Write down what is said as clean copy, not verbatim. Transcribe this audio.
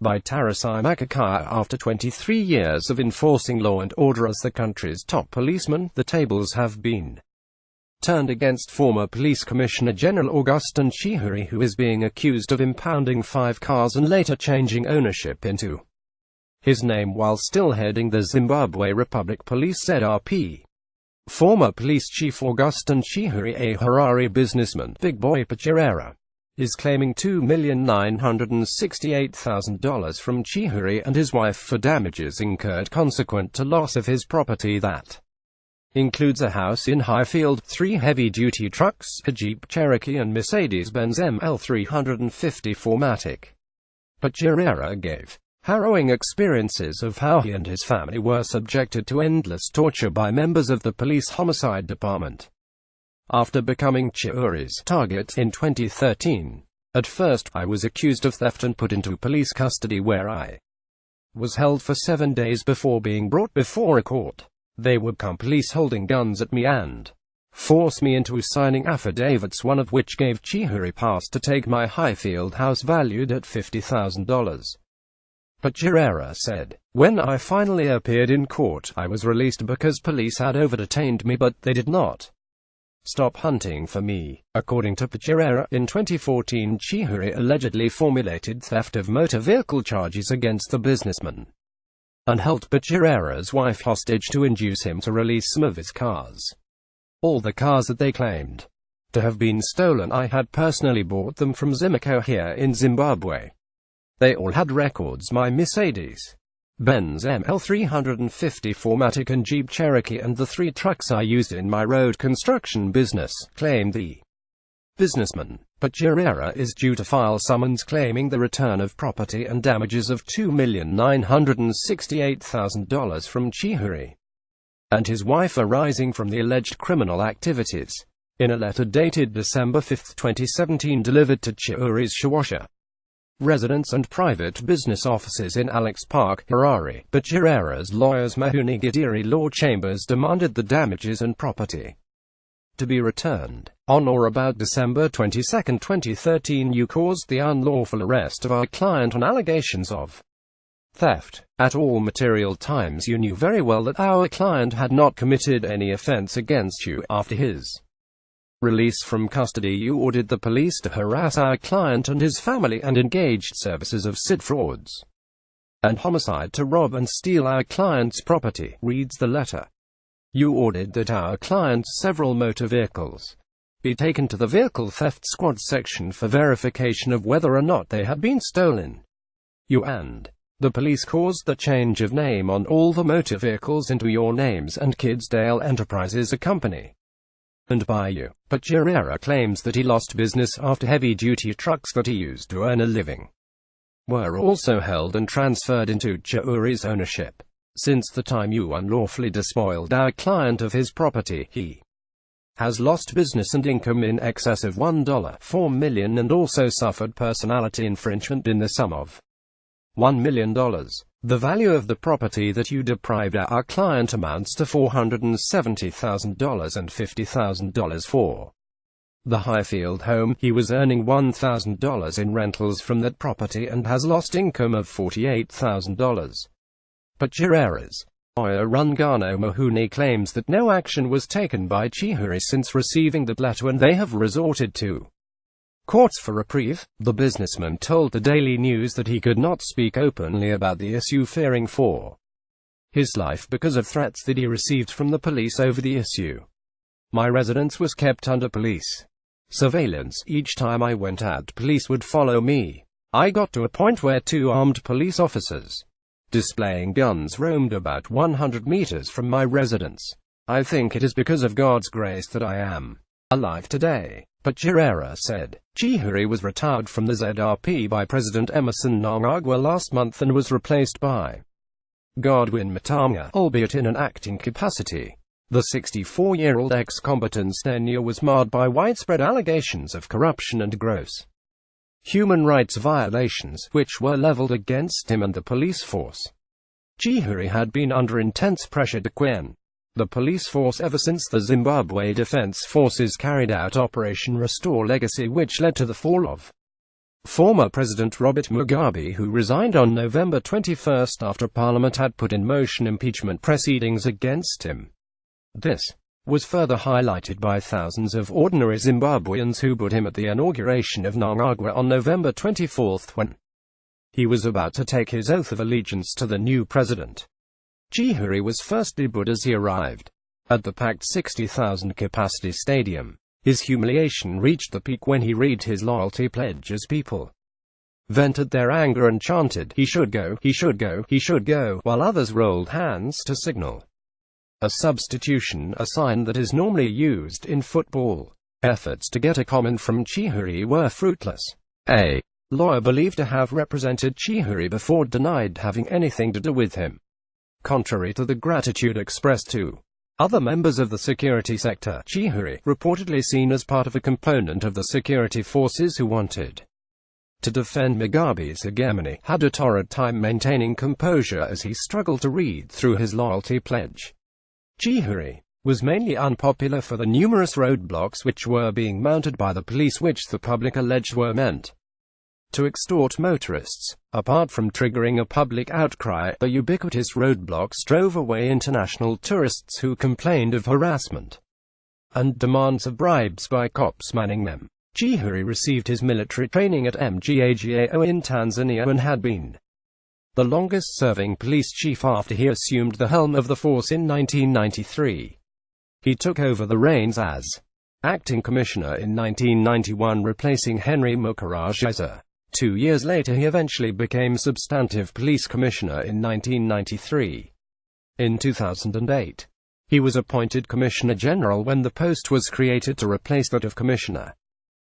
by Tarasai Makakaya. After 23 years of enforcing law and order as the country's top policeman, the tables have been turned against former Police Commissioner General Augustin Chihuri, who is being accused of impounding 5 cars and later changing ownership into his name while still heading the Zimbabwe Republic Police ZRP. Former police chief Augustin Chihuri, a Harare businessman, Big Boy Pachirera, is claiming $2,968,000 from Chihuri and his wife for damages incurred consequent to loss of his property that includes a house in Highfield, 3 heavy-duty trucks, a Jeep Cherokee and Mercedes-Benz ML350 Matic. Pachirera gave harrowing experiences of how he and his family were subjected to endless torture by members of the police homicide department after becoming Chihuri's target in 2013. At first, I was accused of theft and put into police custody, where I was held for 7 days before being brought before a court. They would come police holding guns at me and force me into signing affidavits, one of which gave Chihuri pass to take my Highfield house valued at $50,000. Pachirera said, "When I finally appeared in court, I was released because police had over-detained me, but they did not stop hunting for me." According to Pachirera, in 2014 Chihuri allegedly formulated theft of motor vehicle charges against the businessman and held Pachirera's wife hostage to induce him to release some of his cars. All the cars that they claimed to have been stolen, I had personally bought them from Zimiko here in Zimbabwe. They all had records: my Mercedes-Benz ML350 Matic and Jeep Cherokee, and the 3 trucks I used in my road construction business, claimed the businessman. Pachirera is due to file summons claiming the return of property and damages of $2,968,000 from Chihuri and his wife arising from the alleged criminal activities. In a letter dated December 5, 2017 delivered to Chihuri's Shawasha residence and private business offices in Alex Park, Harare, Pachirera's lawyers Mahuni Gidiri Law Chambers demanded the damages and property to be returned. On or about December 22, 2013, you caused the unlawful arrest of our client on allegations of theft. At all material times you knew very well that our client had not committed any offense against you. After his release from custody, you ordered the police to harass our client and his family and engaged services of SID frauds and homicide to rob and steal our client's property, reads the letter. You ordered that our client's several motor vehicles be taken to the Vehicle Theft Squad section for verification of whether or not they had been stolen. You and the police caused the change of name on all the motor vehicles into your names, and Kidsdale Enterprises, a company and by you. Pachirera claims that he lost business after heavy-duty trucks that he used to earn a living were also held and transferred into Chihuri's ownership. Since the time you unlawfully despoiled our client of his property, he has lost business and income in excess of $1.4 million and also suffered personality infringement in the sum of $1 million. The value of the property that you deprived our client amounts to $470,000 and $50,000 for the Highfield home. He was earning $1,000 in rentals from that property and has lost income of $48,000. Pachirera's lawyer Rungano Mahuni claims that no action was taken by Chihuri since receiving that letter, and they have resorted to courts for reprieve. The businessman told the Daily News that he could not speak openly about the issue, fearing for his life because of threats that he received from the police over the issue. My residence was kept under police surveillance. Each time I went out, police would follow me. I got to a point where 2 armed police officers displaying guns roamed about 100 meters from my residence. I think it is because of God's grace that I am alive today, Pachirera said. Chihuri was retired from the ZRP by President Emerson Mnangagwa last month and was replaced by Godwin Matanga, albeit in an acting capacity. The 64-year-old ex-combatant's tenure was marred by widespread allegations of corruption and gross human rights violations, which were leveled against him and the police force. Chihuri had been under intense pressure to quit the police force ever since the Zimbabwe Defense Forces carried out Operation Restore Legacy, which led to the fall of Former President Robert Mugabe, who resigned on November 21 after Parliament had put in motion impeachment proceedings against him. This was further highlighted by thousands of ordinary Zimbabweans who booed him at the inauguration of Mnangagwa on November 24 when he was about to take his oath of allegiance to the new president. Chihuri was firstly booed as he arrived at the packed 60,000 capacity stadium. His humiliation reached the peak when he read his loyalty pledge as people vented their anger and chanted, "He should go, he should go, he should go," while others rolled hands to signal a substitution, a sign that is normally used in football. Efforts to get a comment from Chihuri were fruitless. A lawyer believed to have represented Chihuri before denied having anything to do with him. Contrary to the gratitude expressed to other members of the security sector, Chihuri, reportedly seen as part of a component of the security forces who wanted to defend Mugabe's hegemony, had a torrid time maintaining composure as he struggled to read through his loyalty pledge. Chihuri was mainly unpopular for the numerous roadblocks which were being mounted by the police, which the public alleged were meant to extort motorists. Apart from triggering a public outcry, the ubiquitous roadblocks drove away international tourists who complained of harassment and demands of bribes by cops manning them. Chihuri received his military training at Mgagao in Tanzania and had been the longest-serving police chief after he assumed the helm of the force in 1993. He took over the reins as acting commissioner in 1991, replacing Henry Mukarajeza. 2 years later he eventually became substantive police commissioner in 1993. In 2008, he was appointed Commissioner General when the post was created to replace that of Commissioner.